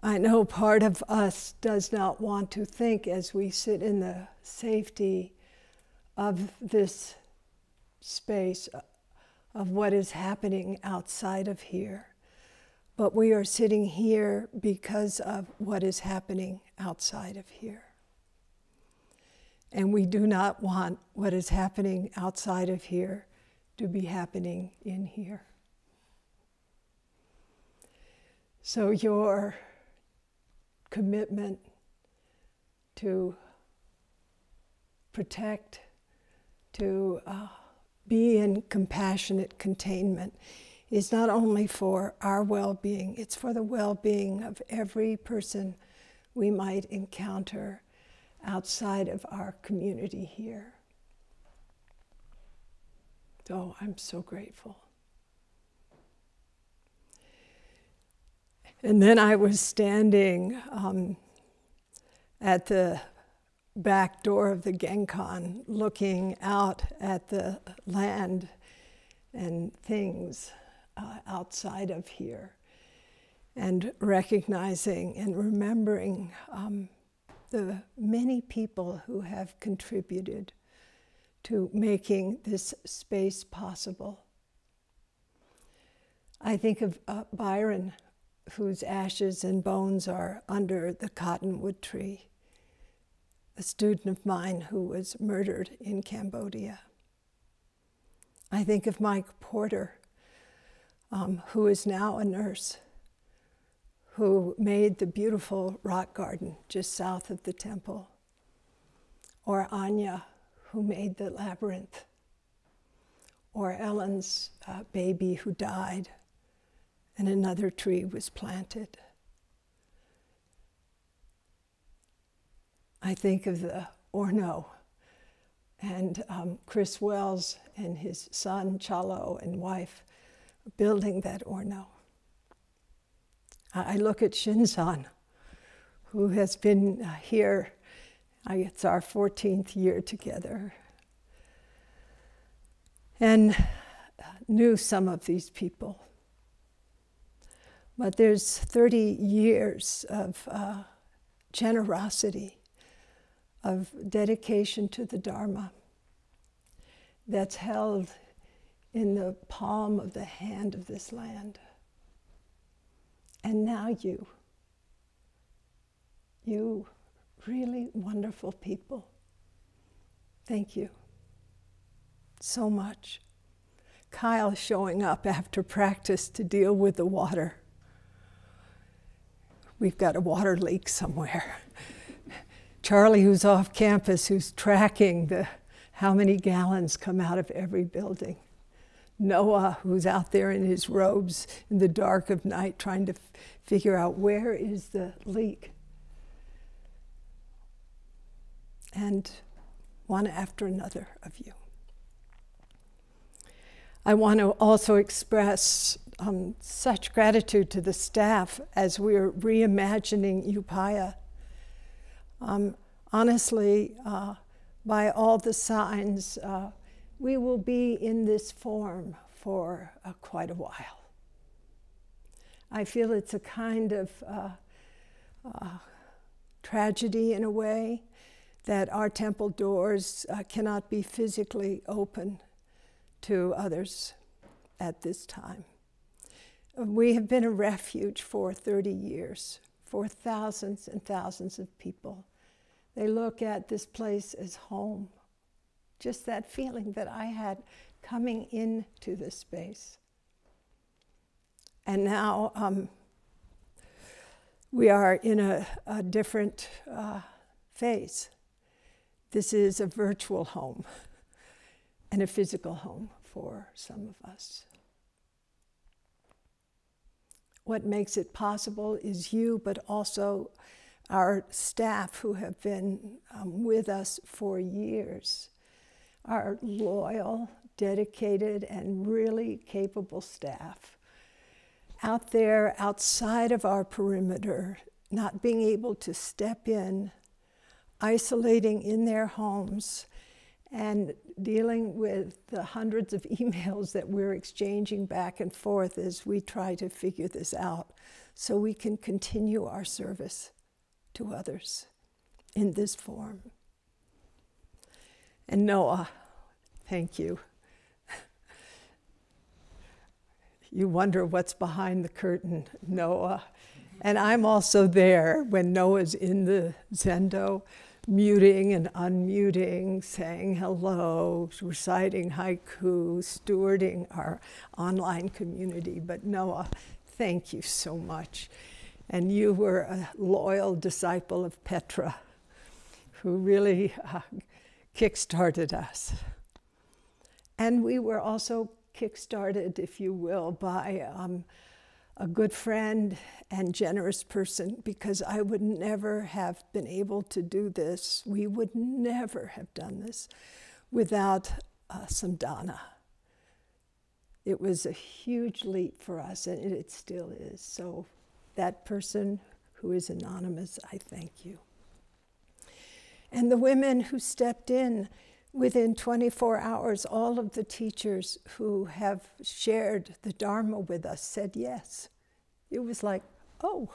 I know part of us does not want to think as we sit in the safety of this space, of what is happening outside of here. But we are sitting here because of what is happening outside of here. And we do not want what is happening outside of here to be happening in here. So your commitment to protect, to be in compassionate containment is not only for our well-being, it's for the well-being of every person we might encounter outside of our community here. So I'm so grateful. And then I was standing at the back door of the Genkan, looking out at the land and things outside of here, and recognizing and remembering the many people who have contributed to making this space possible. I think of Byron, whose ashes and bones are under the cottonwood tree, a student of mine who was murdered in Cambodia. I think of Mike Porter, who is now a nurse, who made the beautiful rock garden just south of the temple, or Anya, who made the labyrinth, or Ellen's baby who died and another tree was planted. I think of the Orno and Chris Wells and his son Chalo and wife building that Orno. I look at Shinzan, who has been here, it's our 14th year together, and knew some of these people. But there's 30 years of generosity, of dedication to the Dharma that's held in the palm of the hand of this land. And now you really wonderful people. Thank you so much. Kyle showing up after practice to deal with the water. We've got a water leak somewhere. Charlie, who's off campus, who's tracking how many gallons come out of every building. Noah, who's out there in his robes in the dark of night trying to figure out where is the leak. And one after another of you. I want to also express such gratitude to the staff as we're reimagining Upaya. Honestly, by all the signs, we will be in this form for quite a while. I feel it's a kind of tragedy in a way that our temple doors cannot be physically open to others at this time. We have been a refuge for 30 years for thousands and thousands of people. They look at this place as home. Just that feeling that I had coming into this space. And now we are in a different phase. This is a virtual home and a physical home for some of us. What makes it possible is you, but also our staff who have been with us for years. Our loyal, dedicated, and really capable staff out there outside of our perimeter, not being able to step in, isolating in their homes, and dealing with the hundreds of emails that we're exchanging back and forth as we try to figure this out so we can continue our service to others in this form. And Noah, thank you. You wonder what's behind the curtain, Noah. And I'm also there when Noah's in the zendo, muting and unmuting, saying hello, reciting haiku, stewarding our online community. But Noah, thank you so much. And you were a loyal disciple of Petra, who really kick-started us. And we were also kick-started, if you will, by a good friend and generous person, because I would never have been able to do this. We would never have done this without some dana. It was a huge leap for us, and it still is. So that person who is anonymous, I thank you. And the women who stepped in within 24 hours, all of the teachers who have shared the Dharma with us said yes. It was like, oh.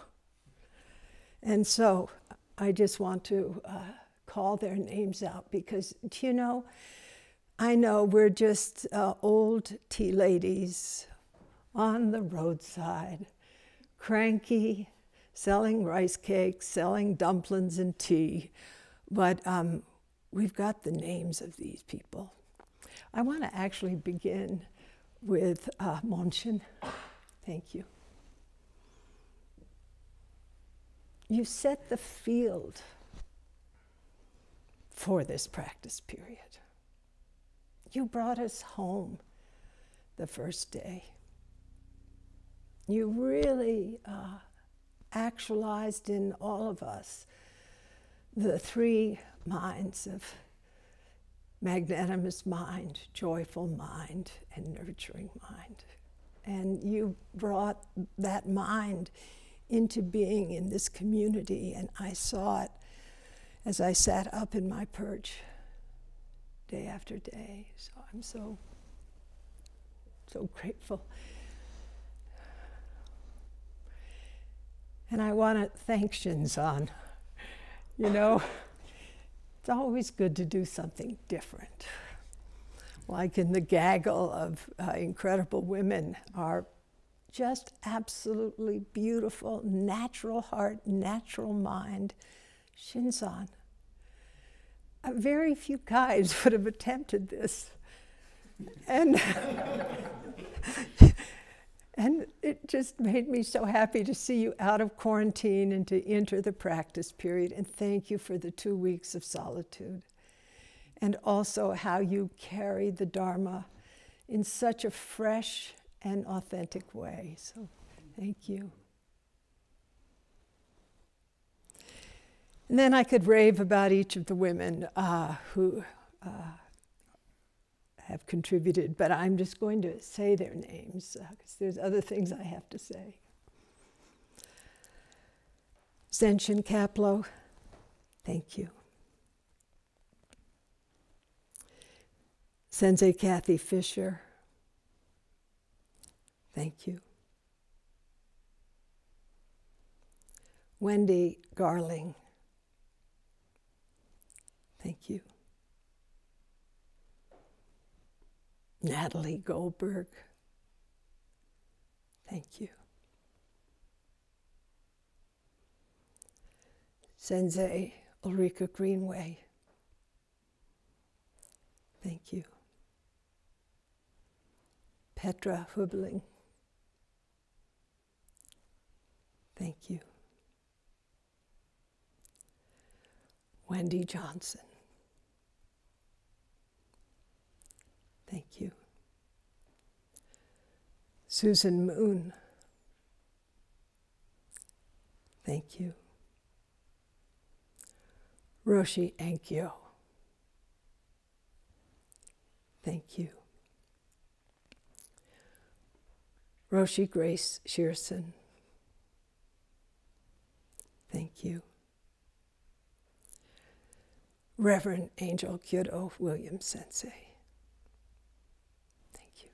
And so I just want to call their names out because, you know, I know we're just old tea ladies on the roadside, cranky, selling rice cakes, selling dumplings and tea, but we've got the names of these people. I want to actually begin with Monshin. Thank you. You set the field for this practice period. You brought us home the first day. You really actualized in all of us the three minds of magnanimous mind, joyful mind, and nurturing mind. And you brought that mind into being in this community, and I saw it as I sat up in my perch day after day. So I'm so grateful. And I want to thank Shinzan. You know, it's always good to do something different. Like in the gaggle of incredible women are just absolutely beautiful, natural heart, natural mind. Shinzan. Very few guys would have attempted this. And and it just made me so happy to see you out of quarantine and to enter the practice period. And thank you for the 2 weeks of solitude. And also how you carry the Dharma in such a fresh and authentic way. So thank you. And then I could rave about each of the women who have contributed, but I'm just going to say their names because there's other things I have to say. Sesshin Kaplow, thank you. Sensei Kathy Fisher, thank you. Wendy Garling, thank you. Natalie Goldberg, thank you. Sensei Ulrika Greenway, thank you. Petra Hubling, thank you. Wendy Johnson, thank you. Susan Moon, thank you. Roshi Ankyo, thank you. Roshi Grace Shearson, thank you. Reverend Angel Kyodo Williams Sensei, thank you.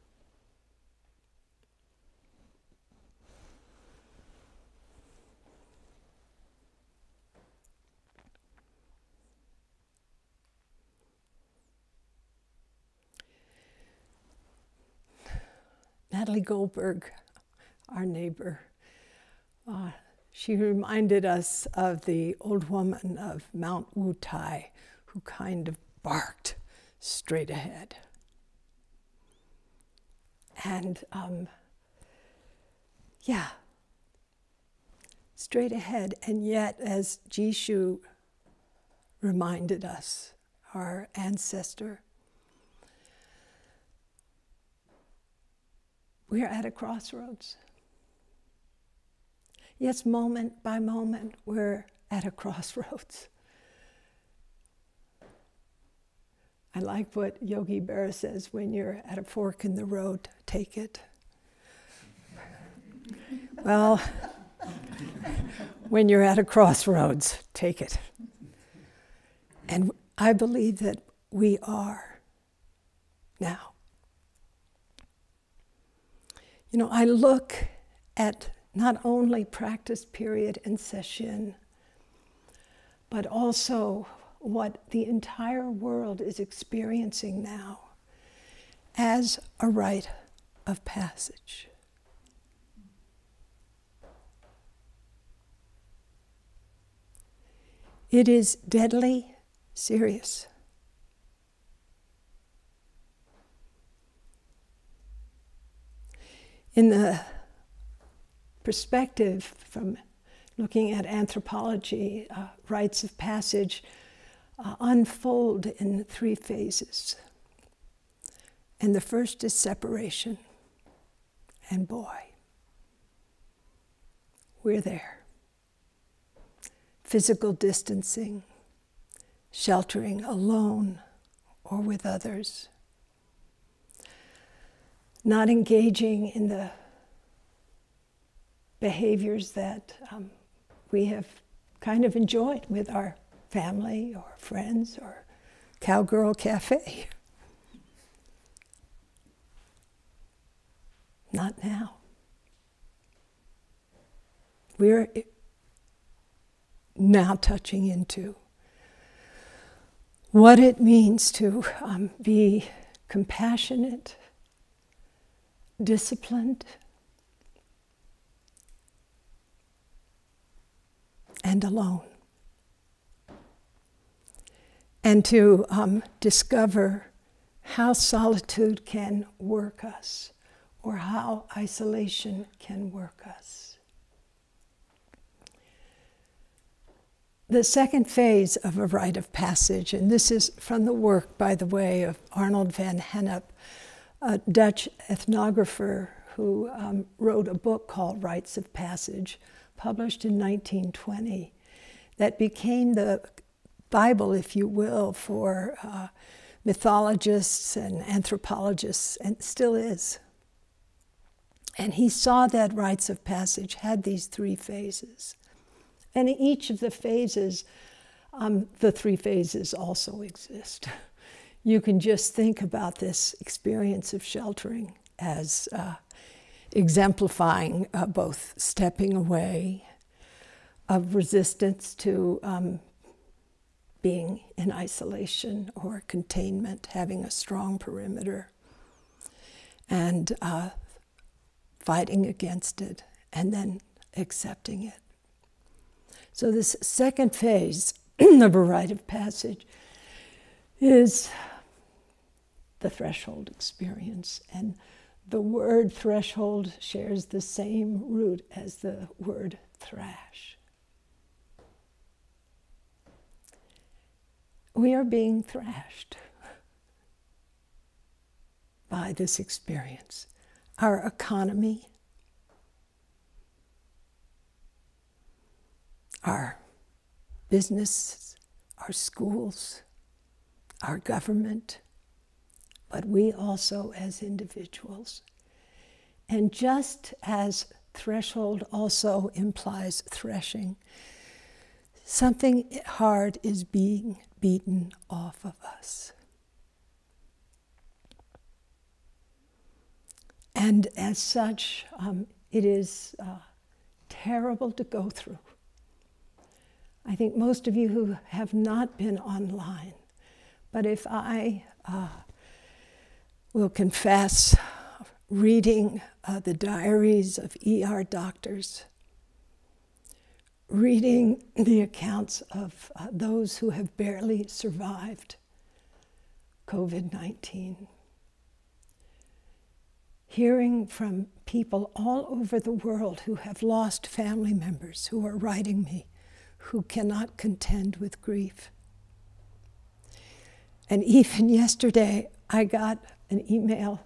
Natalie Goldberg, our neighbor, she reminded us of the old woman of Mount Wu Tai who kind of barked straight ahead. And straight ahead. And yet, as Jishu reminded us, our ancestor, we're at a crossroads. Yes, moment by moment, we're at a crossroads. I like what Yogi Berra says, when you're at a fork in the road, take it. Well, when you're at a crossroads, take it. And I believe that we are now. You know, I look at not only practice period and Sesshin, but also what the entire world is experiencing now as a rite of passage. It is deadly serious. In the perspective from looking at anthropology, rites of passage unfold in 3 phases. And the first is separation. And boy, we're there. Physical distancing, sheltering alone or with others, not engaging in the behaviors that we have kind of enjoyed with our family or friends or Cowgirl Cafe. Not now. We're now touching into what it means to be compassionate, disciplined, and alone. And to discover how solitude can work us, or how isolation can work us. The second phase of a rite of passage, and this is from the work, by the way, of Arnold van Gennep, a Dutch ethnographer who wrote a book called Rites of Passage, published in 1920, that became the Bible, if you will, for mythologists and anthropologists, and still is. And he saw that rites of passage had these 3 phases. And in each of the phases, the 3 phases also exist. You can just think about this experience of sheltering as exemplifying both stepping away, of resistance to being in isolation or containment, having a strong perimeter, and fighting against it, and then accepting it. So this second phase of a rite of passage is the threshold experience. And the word threshold shares the same root as the word thrash. We are being thrashed by this experience. Our economy, our business, our schools, our government, but we also as individuals. And just as threshold also implies threshing, something hard is being beaten off of us. And as such, it is terrible to go through. I think most of you who have not been online, but if I will confess reading the diaries of ER doctors, reading the accounts of those who have barely survived COVID-19, hearing from people all over the world who have lost family members, who are writing me, who cannot contend with grief. And even yesterday, I got an email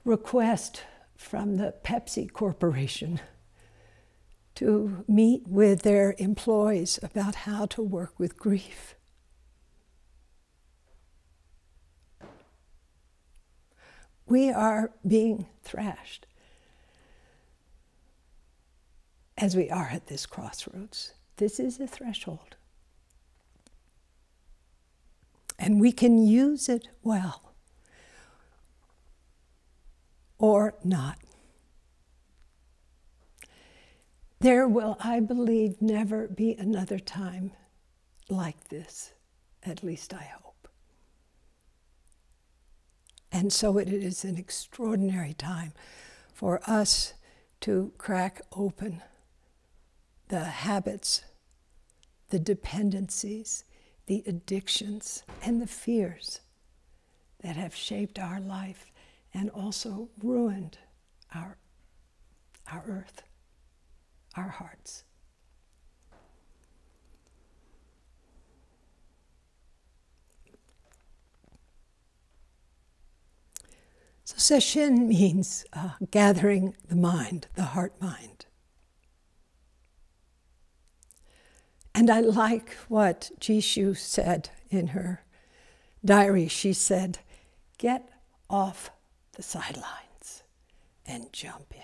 request from the Pepsi Corporation to meet with their employees about how to work with grief. We are being thrashed as we are at this crossroads. This is a threshold. And we can use it well or not. There will, I believe, never be another time like this, at least I hope. And so it is an extraordinary time for us to crack open the habits, the dependencies, the addictions, and the fears that have shaped our life and also ruined our earth, our hearts. So Sesshin means gathering the mind, the heart-mind. And I like what Jishu said in her diary. She said, "Get off the sidelines and jump in."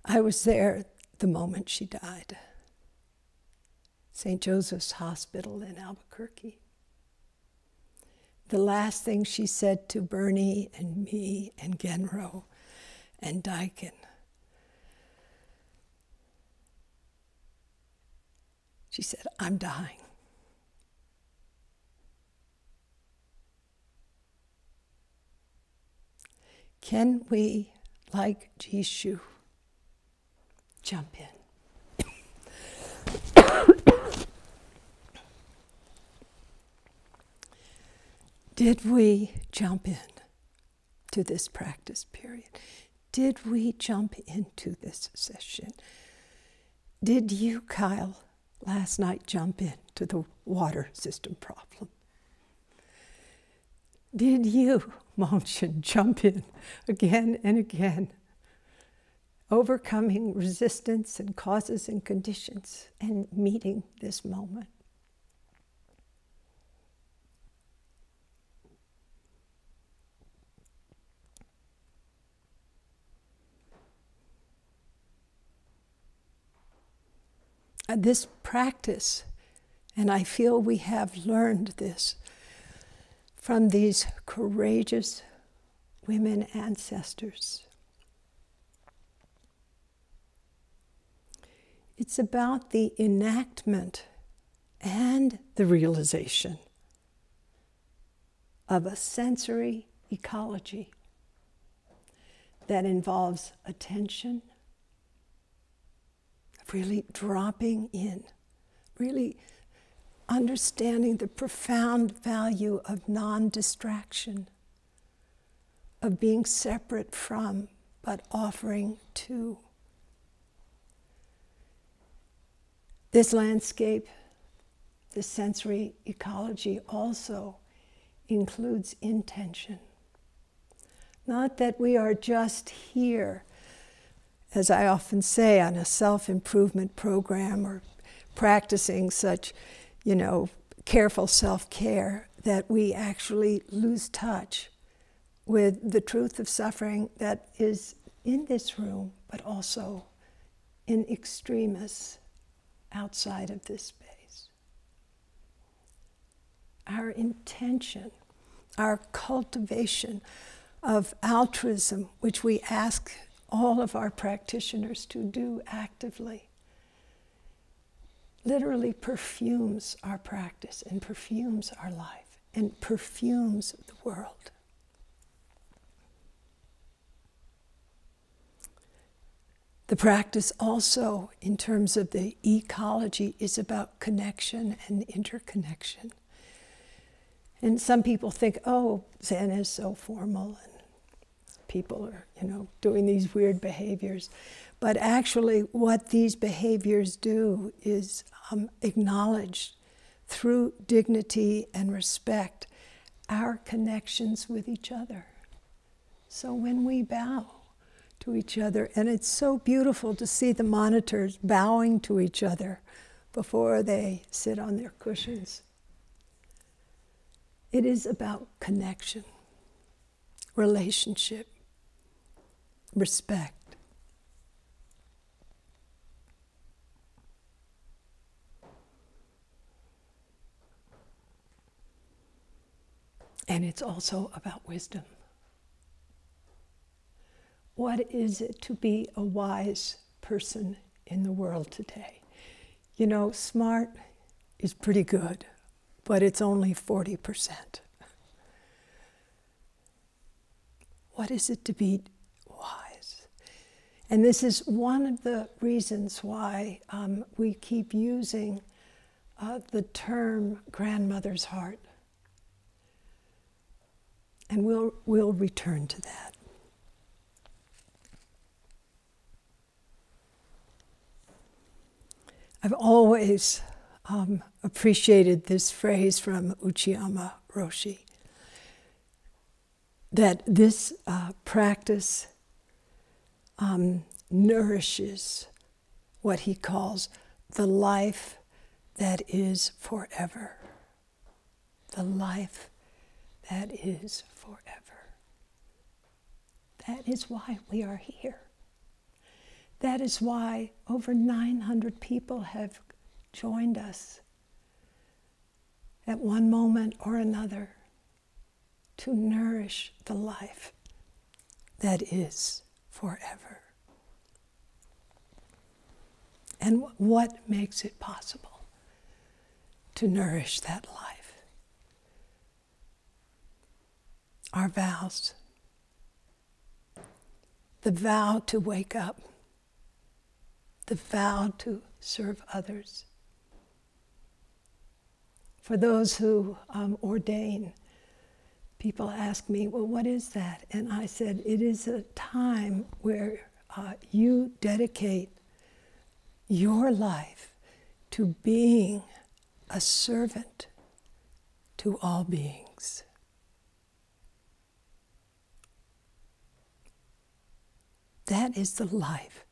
I was there the moment she died. St. Joseph's Hospital in Albuquerque. The last thing she said to Bernie and me and Genro and Daikin, she said, "I'm dying." Can we, like Jishu, jump in? Did we jump in to this practice period? Did we jump into this session? Did you, Kyle, last night jump into the water system problem? Did you, Monchen, jump in again and again, overcoming resistance and causes and conditions and meeting this moment? This practice, and I feel we have learned this from these courageous women ancestors. It's about the enactment and the realization of a sensory ecology that involves attention, really dropping in, really understanding the profound value of non-distraction, of being separate from, but offering to. This landscape, this sensory ecology also includes intention. Not that we are just here, as I often say, on a self-improvement program or practicing such, careful self-care, that we actually lose touch with the truth of suffering that is in this room, but also in extremis outside of this space. Our intention, our cultivation of altruism, which we ask all of our practitioners to do actively, literally perfumes our practice and perfumes our life and perfumes the world. The practice also, in terms of the ecology, is about connection and interconnection. And some people think, oh, Zen is so formal and people are, doing these weird behaviors. But actually what these behaviors do is acknowledge through dignity and respect our connections with each other. So when we bow to each other, and it's so beautiful to see the monitors bowing to each other before they sit on their cushions. It is about connection, relationship, respect. And it's also about wisdom. What is it to be a wise person in the world today? Smart is pretty good, but it's only 40%. What is it to be wise? And this is one of the reasons why we keep using the term grandmother's heart. And we'll return to that. I've always appreciated this phrase from Uchiyama Roshi, that this practice nourishes what he calls the life that is forever. The life that is forever. That is why we are here. That is why over 900 people have joined us at one moment or another to nourish the life that is forever. And what makes it possible to nourish that life? Our vows. The vow to wake up. The vow to serve others. For those who ordain, people ask me, well, what is that? And I said, it is a time where you dedicate your life to being a servant to all beings. That is the life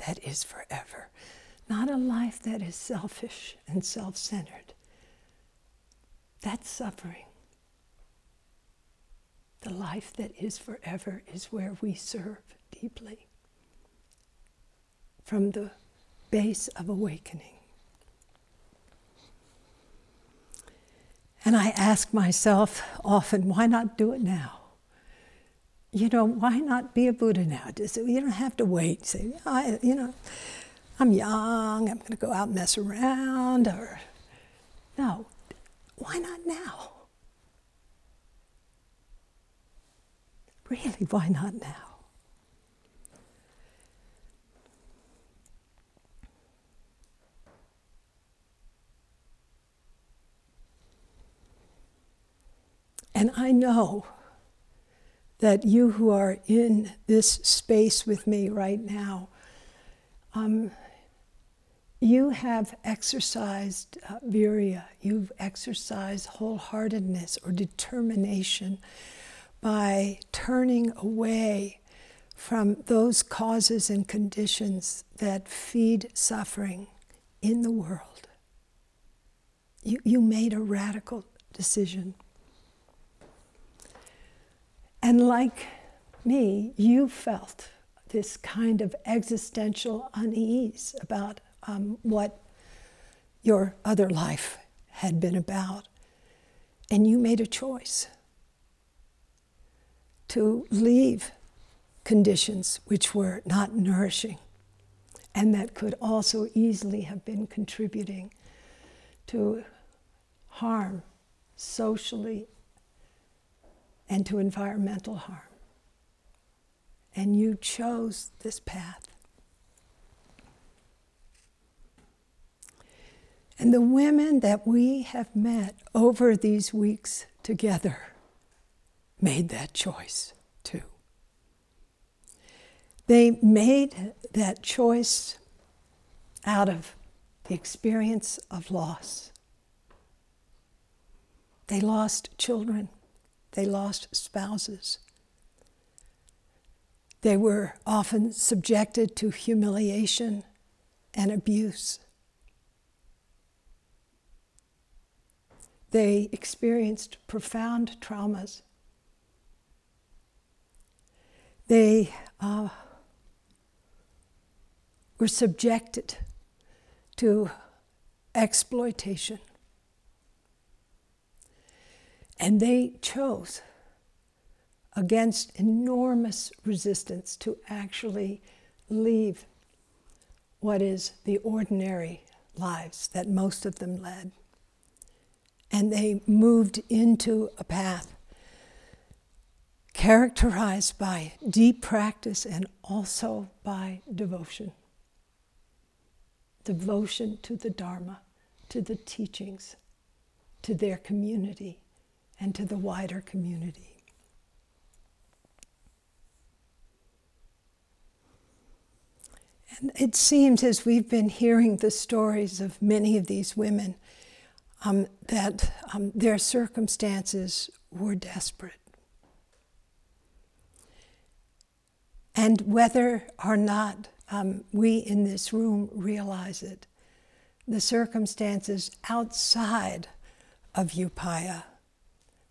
that is forever. Not a life that is selfish and self-centered. That's suffering. The life that is forever is where we serve deeply from the base of awakening. And I ask myself often, why not do it now? Why not be a Buddha now? You don't have to wait. Say, I'm young, I'm going to go out and mess around. No, why not now? Really, why not now? And I know that you who are in this space with me right now, you have exercised virya, you've exercised wholeheartedness or determination by turning away from those causes and conditions that feed suffering in the world. You made a radical decision. And like me, you felt this kind of existential unease about what your other life had been about. And you made a choice to leave conditions which were not nourishing and that could also easily have been contributing to harm socially and to environmental harm. And you chose this path. And the women that we have met over these weeks together made that choice too. They made that choice out of the experience of loss. They lost children. They lost spouses. They were often subjected to humiliation and abuse. They experienced profound traumas. They were subjected to exploitation. And they chose, against enormous resistance, to actually leave what is the ordinary lives that most of them led. And they moved into a path characterized by deep practice and also by devotion. Devotion to the Dharma, to the teachings, to their community, and to the wider community. And it seems, as we've been hearing the stories of many of these women, that their circumstances were desperate. And whether or not we in this room realize it, the circumstances outside of Upaya,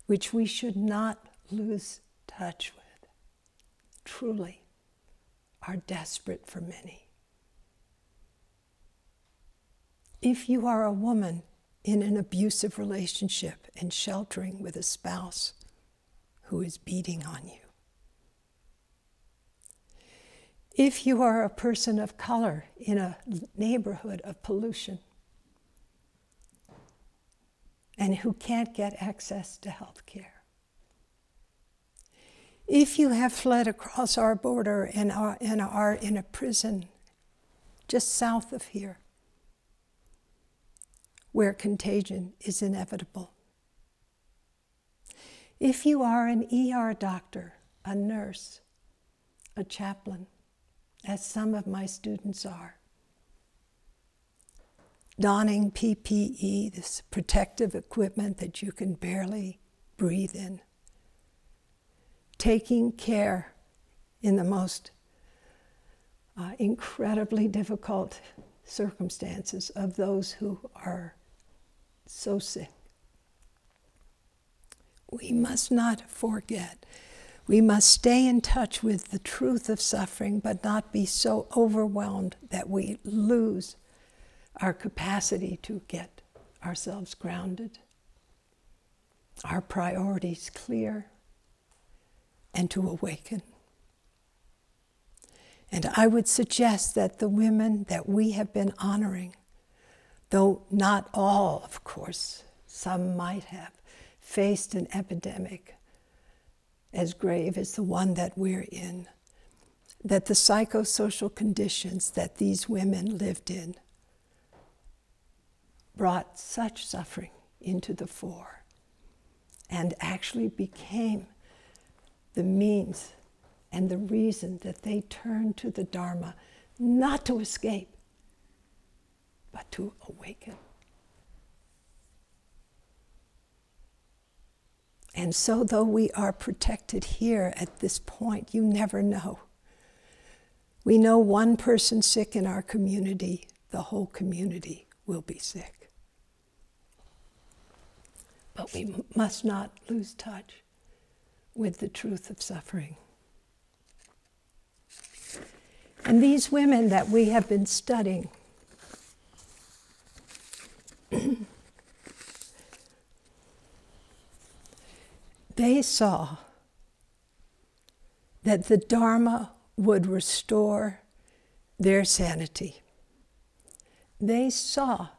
which we should not lose touch with, truly are desperate for many. If you are a woman in an abusive relationship and sheltering with a spouse who is beating on you, if you are a person of color in a neighborhood of pollution and who can't get access to health care, if you have fled across our border and are in a prison just south of here, where contagion is inevitable. If you are an ER doctor, a nurse, a chaplain, as some of my students are, donning PPE, this protective equipment that you can barely breathe in, taking care in the most incredibly difficult circumstances of those who are so sick. We must not forget. We must stay in touch with the truth of suffering, but not be so overwhelmed that we lose our capacity to get ourselves grounded, our priorities clear, and to awaken. And I would suggest that the women that we have been honoring, though not all, of course, some might have faced an epidemic as grave as the one that we're in, that the psychosocial conditions that these women lived in brought such suffering into the fore and actually became the means and the reason that they turned to the Dharma, not to escape, but to awaken. And so though we are protected here at this point, you never know. We know one person sick in our community, the whole community will be sick. But we must not lose touch with the truth of suffering. And these women that we have been studying, they saw that the Dharma would restore their sanity. They saw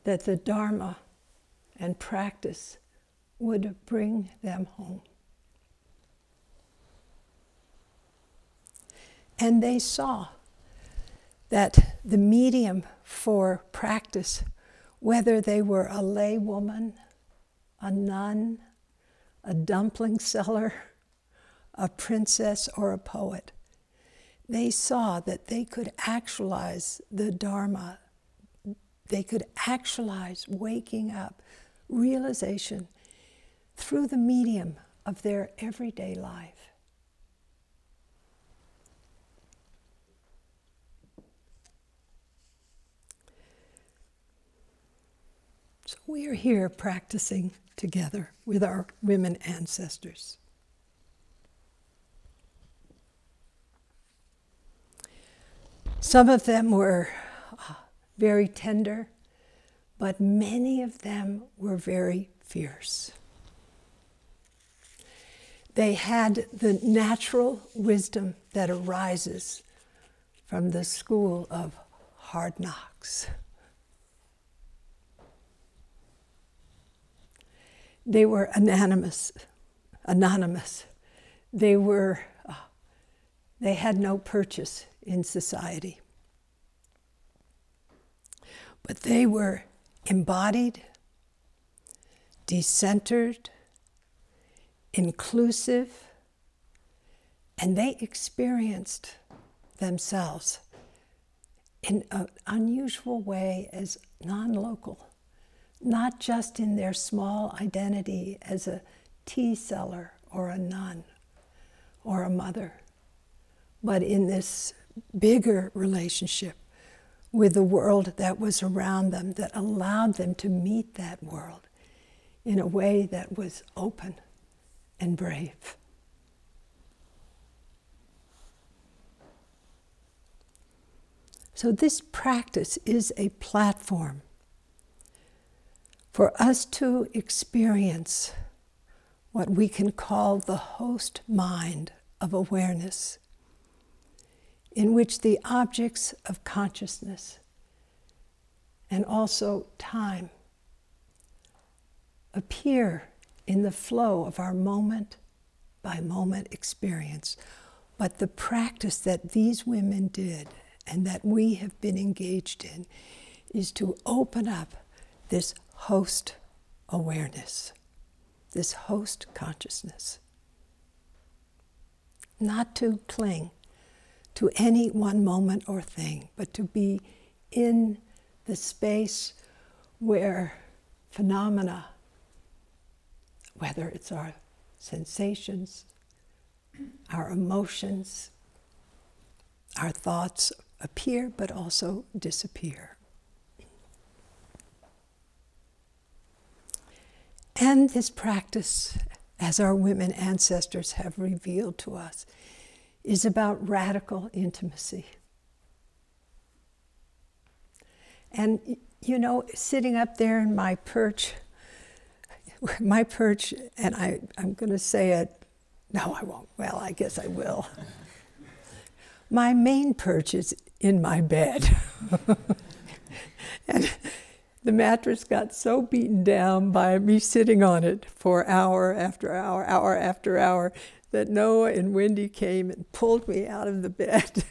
that the Dharma and practice would bring them home. And they saw that the medium for practice, whether they were a lay woman, a nun, a dumpling seller, a princess, or a poet, they saw that they could actualize the Dharma. They could actualize waking up, realization, through the medium of their everyday life. So we are here practicing together with our women ancestors. Some of them were very tender, but many of them were very fierce. They had the natural wisdom that arises from the school of hard knocks. They were anonymous. They had no purchase in society. But they were embodied, decentered, inclusive, and they experienced themselves in an unusual way as non-local, not just in their small identity as a tea seller or a nun or a mother, but in this bigger relationship with the world that was around them, that allowed them to meet that world in a way that was open and brave. So this practice is a platform for us to experience what we can call the host mind of awareness, in which the objects of consciousness and also time appear in the flow of our moment by moment experience. But the practice that these women did and that we have been engaged in is to open up this host awareness, this host consciousness. Not to cling to any one moment or thing, but to be in the space where phenomena, whether it's our sensations, our emotions, our thoughts, appear but also disappear. And this practice, as our women ancestors have revealed to us, is about radical intimacy. And, you know, sitting up there in my perch, and I'm going to say it, no, I won't. Well, I guess I will. My main perch is in my bed. And the mattress got so beaten down by me sitting on it for hour after hour, that Noah and Wendy came and pulled me out of the bed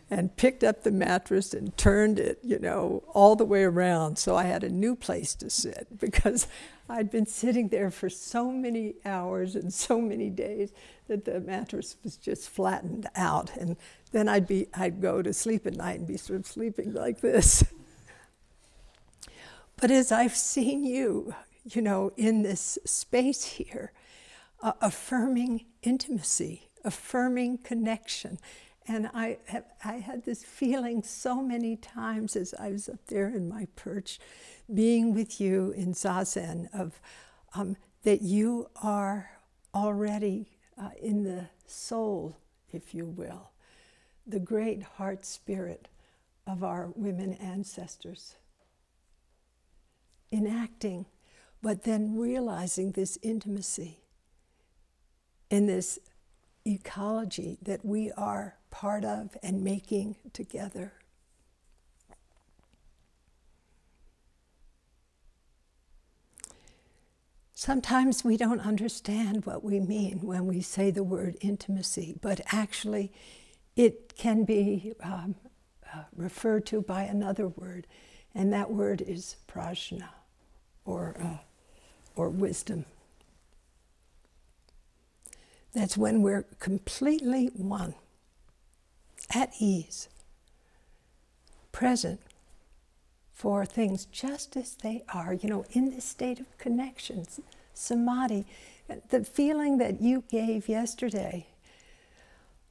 and picked up the mattress and turned it, you know, all the way around. So I had a new place to sit because I'd been sitting there for so many hours and so many days that the mattress was just flattened out. And then I'd go to sleep at night and be sort of sleeping like this. But as I've seen you, you know, in this space here, affirming intimacy, affirming connection. And I had this feeling so many times as I was up there in my perch, being with you in Zazen, of that you are already in the soul, if you will, the great heart spirit of our women ancestors, enacting, but then realizing this intimacy in this ecology that we are part of and making together. Sometimes we don't understand what we mean when we say the word intimacy, but actually it can be referred to by another word, and that word is prajna, or wisdom. That's when we're completely one, at ease, present for things just as they are, in this state of connections, samadhi. The feeling that you gave yesterday,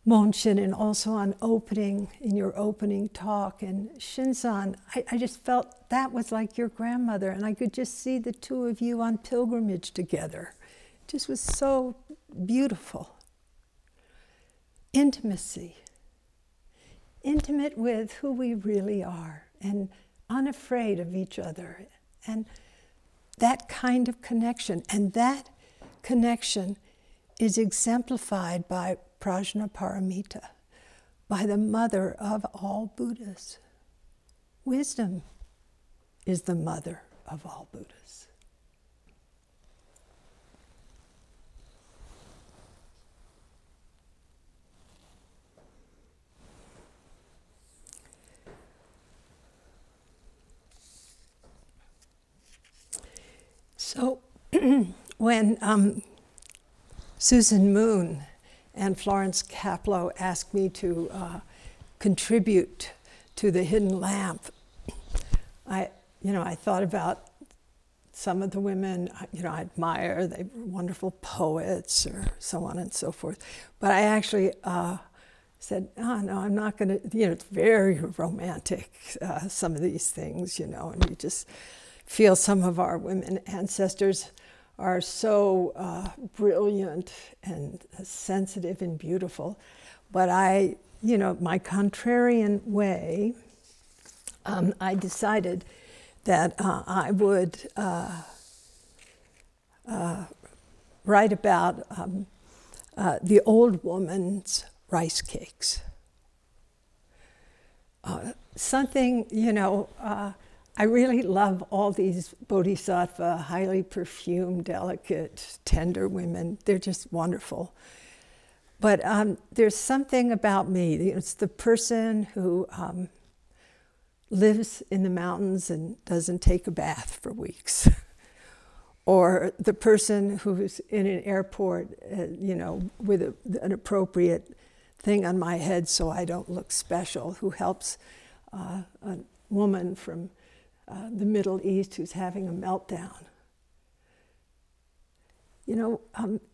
Monshin, and also on opening, in your opening talk, and Shinsan, I just felt that was like your grandmother, and I could just see the two of you on pilgrimage together. It just was so beautiful. Intimacy. Intimate with who we really are, and unafraid of each other, and that kind of connection. And that connection is exemplified by Prajnaparamita, by the mother of all Buddhas. Wisdom is the mother of all Buddhas. So when Susan Moon and Florence Caplow asked me to contribute to the Hidden Lamp, I thought about some of the women I admire. They were wonderful poets, or so on and so forth. But I actually said, oh, no, I'm not going to. It's very romantic, some of these things, and you just feel some of our women ancestors are so brilliant and sensitive and beautiful. But I, my contrarian way, I decided that I would write about the old woman's rice cakes. Something, I really love all these bodhisattva, highly perfumed, delicate, tender women. They're just wonderful. But there's something about me. It's the person who lives in the mountains and doesn't take a bath for weeks. Or the person who's in an airport, with an appropriate thing on my head so I don't look special, who helps a woman from the Middle East who's having a meltdown.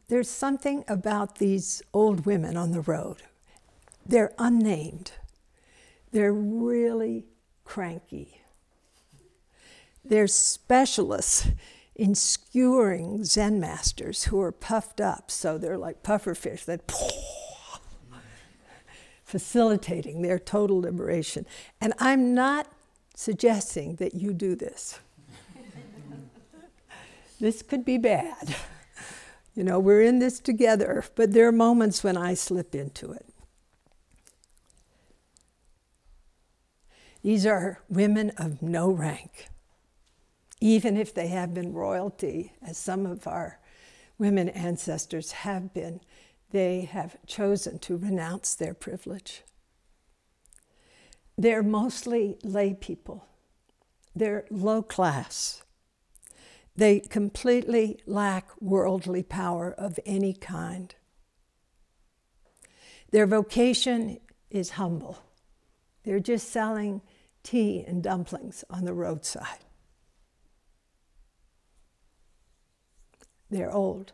There's something about these old women on the road. They're unnamed. They're really cranky. They're specialists in skewering Zen masters who are puffed up, so they're like pufferfish that facilitating their total liberation. And I'm not suggesting that you do this. This could be bad. We're in this together, but there are moments when I slip into it. These are women of no rank. Even if they have been royalty, as some of our women ancestors have been, they have chosen to renounce their privilege. They're mostly lay people. They're low class. They completely lack worldly power of any kind. Their vocation is humble. They're just selling tea and dumplings on the roadside. They're old.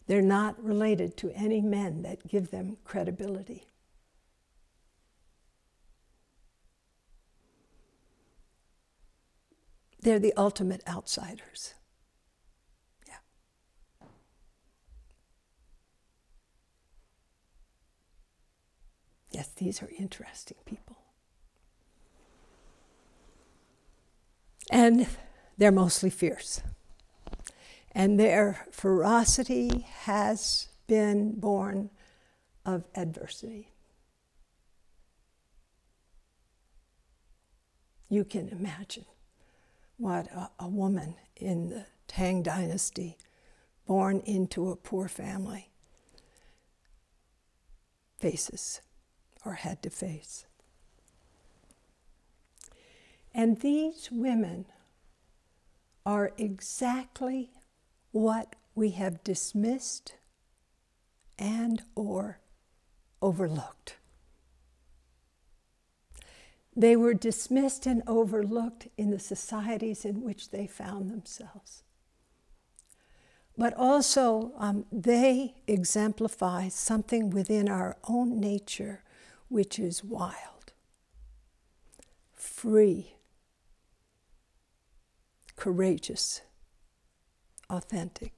They're not related to any men that give them credibility. They're the ultimate outsiders. Yeah. Yes, these are interesting people. And they're mostly fierce. And their ferocity has been born of adversity. You can imagine what a woman in the Tang Dynasty, born into a poor family, faces or had to face. And these women are exactly what we have dismissed and or overlooked. They were dismissed and overlooked in the societies in which they found themselves. But also, they exemplify something within our own nature which is wild, free, courageous, authentic.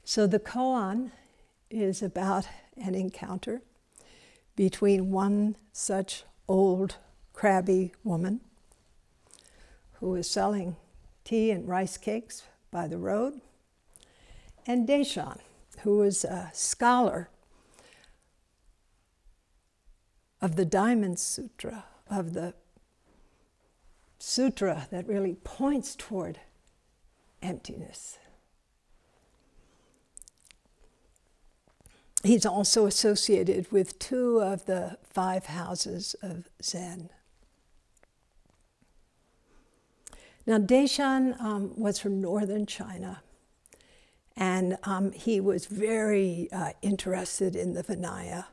So the koan is about an encounter between one such old, crabby woman who is selling tea and rice cakes by the road, and Deshan, who is a scholar of the Diamond Sutra, of the sutra that really points toward emptiness. He's also associated with 2 of the 5 houses of Zen. Now, Deshan was from northern China, and he was very interested in the Vinaya,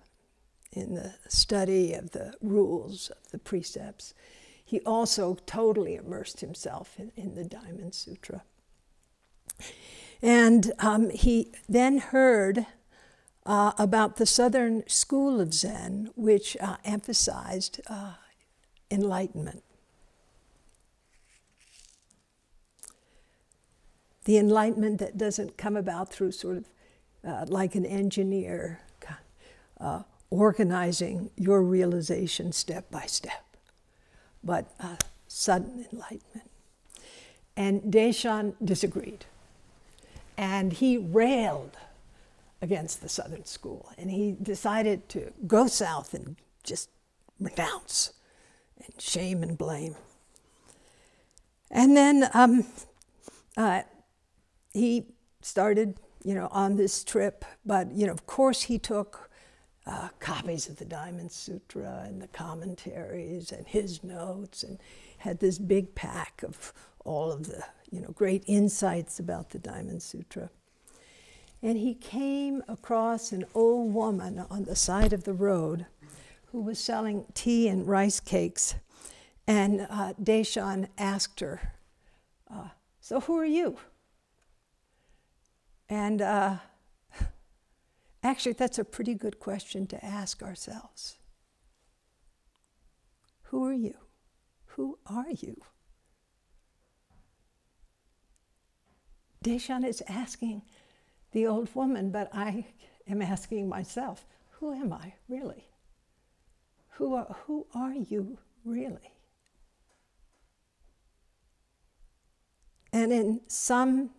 in the study of the rules, of the precepts. He also totally immersed himself in the Diamond Sutra. And he then heard about the Southern School of Zen, which emphasized enlightenment. The enlightenment that doesn't come about through sort of like an engineer organizing your realization step by step, but sudden enlightenment. And Deshan disagreed. And he railed against the Southern School. And he decided to go south and just renounce and shame and blame. And then he started, on this trip. But, of course, he took copies of the Diamond Sutra and the commentaries and his notes, and had this big pack of all of the, great insights about the Diamond Sutra. And he came across an old woman on the side of the road who was selling tea and rice cakes. And Deshan asked her, so who are you? And actually, that's a pretty good question to ask ourselves. Who are you? Who are you? Deshan is asking the old woman, but I am asking myself, who am I really? Who are you really? And in some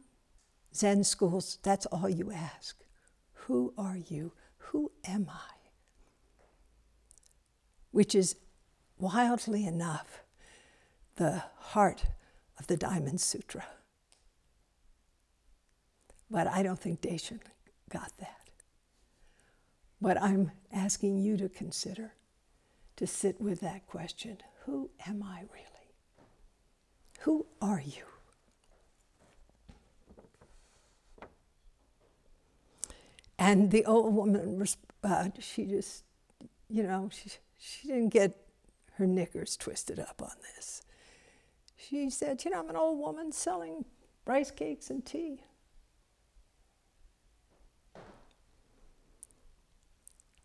Zen schools, that's all you ask. Who are you? Who am I? Which is, wildly enough, the heart of the Diamond Sutra. But I don't think Deshan got that. But I'm asking you to consider, to sit with that question. Who am I really? Who are you? And the old woman, she just, she didn't get her knickers twisted up on this. She said, I'm an old woman selling rice cakes and tea.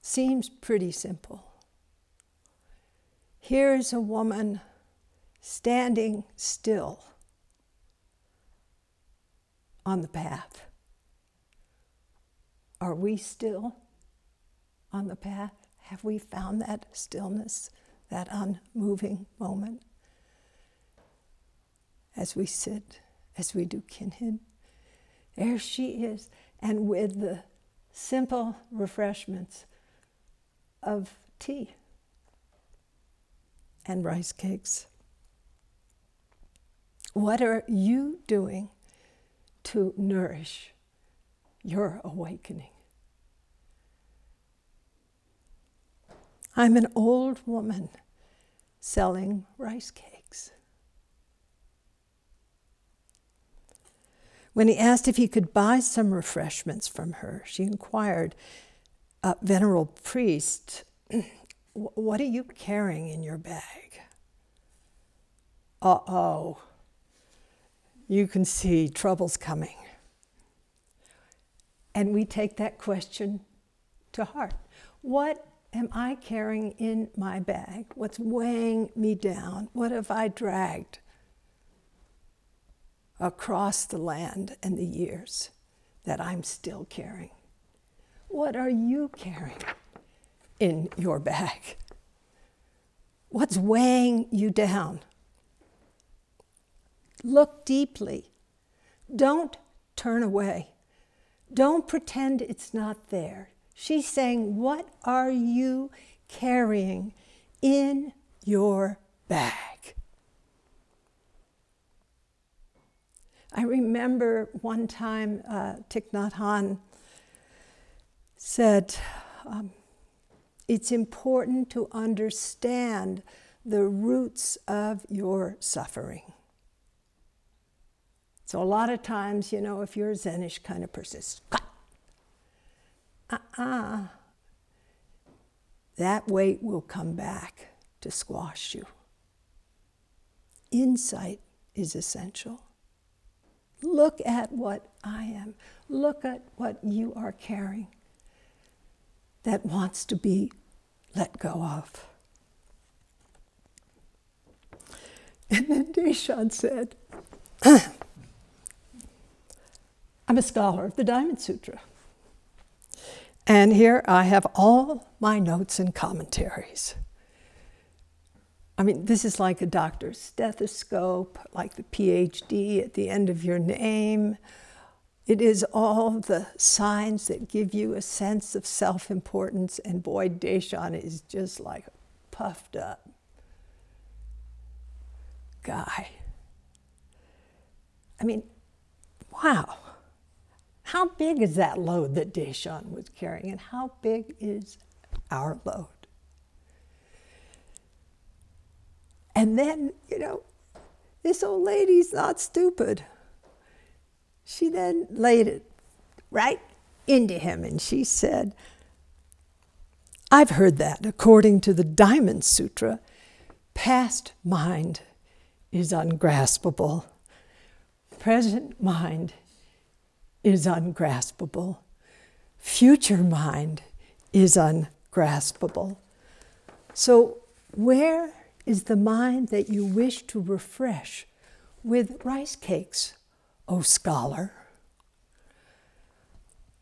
Seems pretty simple. Here's a woman standing still on the path. Are we still on the path? Have we found that stillness, that unmoving moment? as we sit, as we do kinhin. There she is, and with the simple refreshments of tea and rice cakes. What are you doing to nourish your awakening? I'm an old woman selling rice cakes. When he asked if he could buy some refreshments from her, she inquired, Venerable priest, what are you carrying in your bag? Uh-oh. You can see trouble's coming. And we take that question to heart. What am I carrying in my bag? What's weighing me down? What have I dragged across the land and the years that I'm still carrying? What are you carrying in your bag? What's weighing you down? Look deeply. Don't turn away. Don't pretend it's not there. She's saying, what are you carrying in your bag? I remember one time Thich Nhat Hanh said, it's important to understand the roots of your suffering. So a lot of times, you know, if you're a Zenish kind of person, that weight will come back to squash you. Insight is essential. Look at what I am. Look at what you are carrying that wants to be let go of. And then Deshan said, I'm a scholar of the Diamond Sutra. And here I have all my notes and commentaries. I mean, this is like a doctor's stethoscope, like the PhD at the end of your name. It is all the signs that give you a sense of self-importance, and boy, Deshan is just like a puffed up guy. I mean, wow. How big is that load that Deshan was carrying, and how big is our load? And then, you know, this old lady's not stupid. She then laid it right into him, and she said, I've heard that according to the Diamond Sutra, past mind is ungraspable. Present mind is ungraspable. Future mind is ungraspable. So where is the mind that you wish to refresh with rice cakes, O scholar?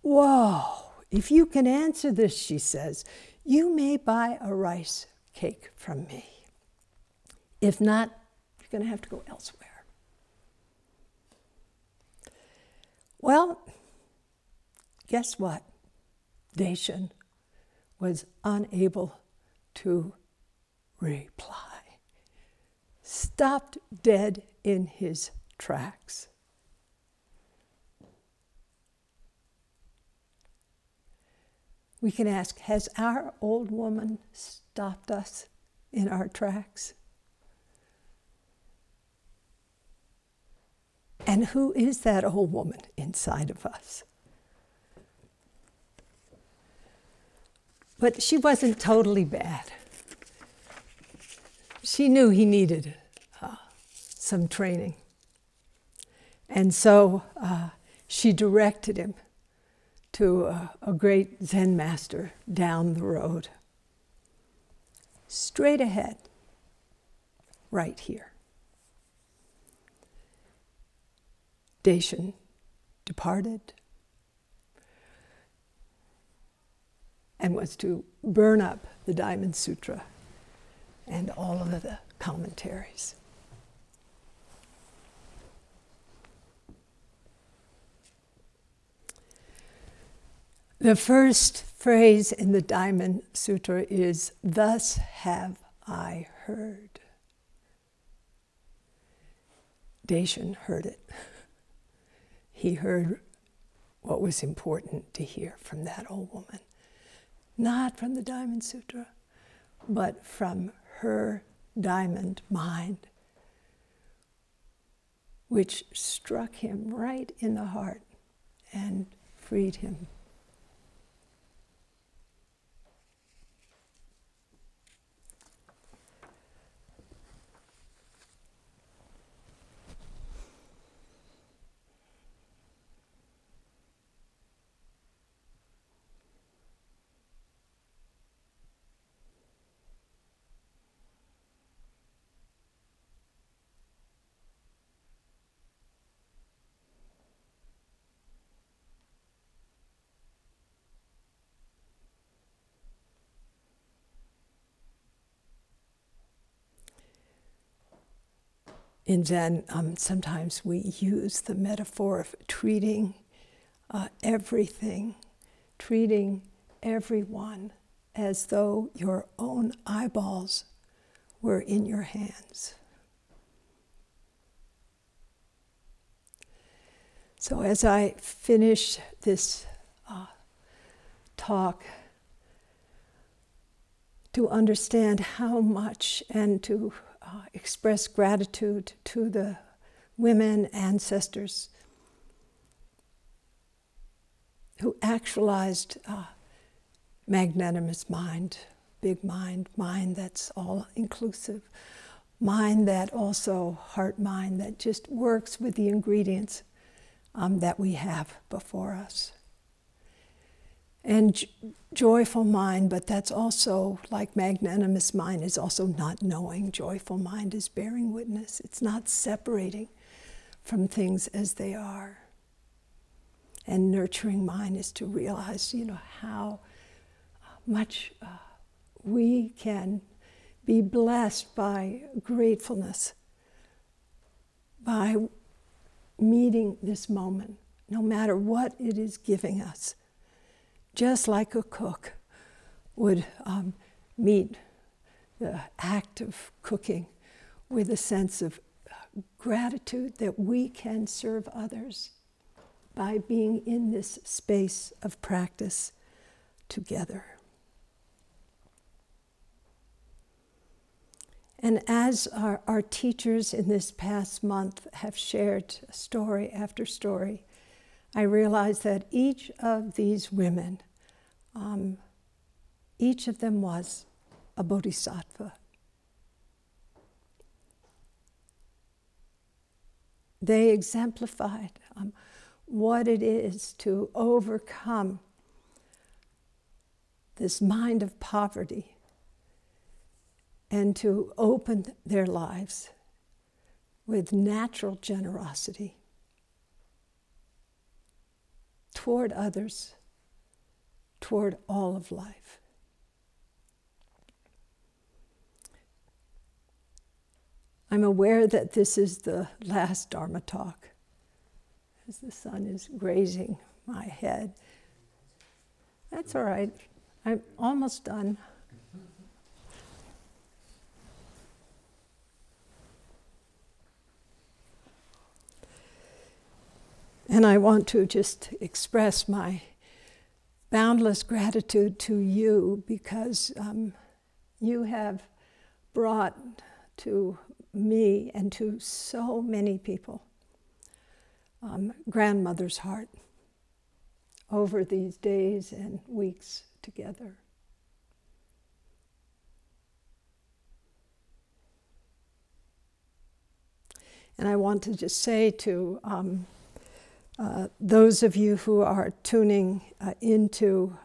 Whoa, if you can answer this, she says, you may buy a rice cake from me. If not, you're going to have to go elsewhere. Well, guess what? Deshan was unable to reply. Stopped dead in his tracks. We can ask, has our old woman stopped us in our tracks? And who is that old woman inside of us? But she wasn't totally bad. She knew he needed some training. And so she directed him to a great Zen master down the road. Straight ahead, right here. Deshan departed and was to burn up the Diamond Sutra and all of the commentaries. The first phrase in the Diamond Sutra is, "Thus have I heard." Daishin heard it. He heard what was important to hear from that old woman. Not from the Diamond Sutra, but from her diamond mind, which struck him right in the heart and freed him. In Zen, sometimes we use the metaphor of treating everything, treating everyone as though your own eyeballs were in your hands. So as I finish this talk, to understand how much and to express gratitude to the women ancestors who actualized magnanimous mind, big mind, mind that's all inclusive, mind that also, heart mind, that just works with the ingredients that we have before us. And joyful mind, but that's also, like magnanimous mind, is also not knowing. Joyful mind is bearing witness. It's not separating from things as they are. And nurturing mind is to realize, how much we can be blessed by gratefulness, by meeting this moment, no matter what it is giving us. Just like a cook would meet the act of cooking with a sense of gratitude that we can serve others by being in this space of practice together. And as our teachers in this past month have shared story after story, I realized that each of these women, each of them was a bodhisattva. They exemplified what it is to overcome this mind of poverty and to open their lives with natural generosity toward others, toward all of life. I'm aware that this is the last Dharma talk, as the sun is grazing my head. That's all right. I'm almost done. And I want to just express my boundless gratitude to you because you have brought to me and to so many people grandmother's heart over these days and weeks together. And I want to just say to those of you who are tuning into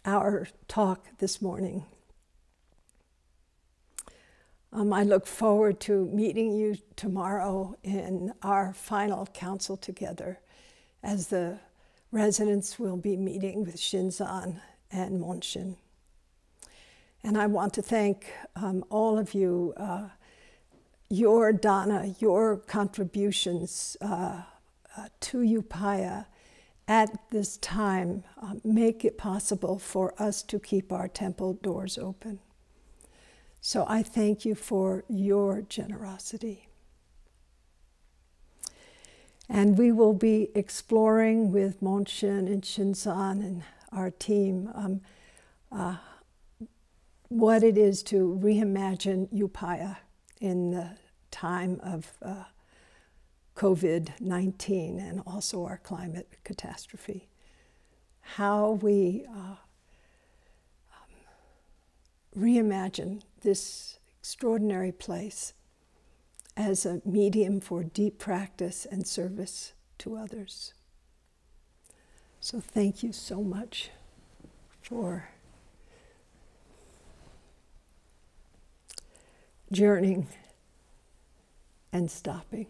our talk this morning, I look forward to meeting you tomorrow in our final council together, as the residents will be meeting with Shinzan and Monshin. And I want to thank all of you, your dana, your contributions to Upaya at this time make it possible for us to keep our temple doors open. So I thank you for your generosity. And we will be exploring with Monshin and Shinzan and our team what it is to reimagine Upaya in the time of COVID-19 and also our climate catastrophe. How we reimagine this extraordinary place as a medium for deep practice and service to others. So thank you so much for journeying and stopping.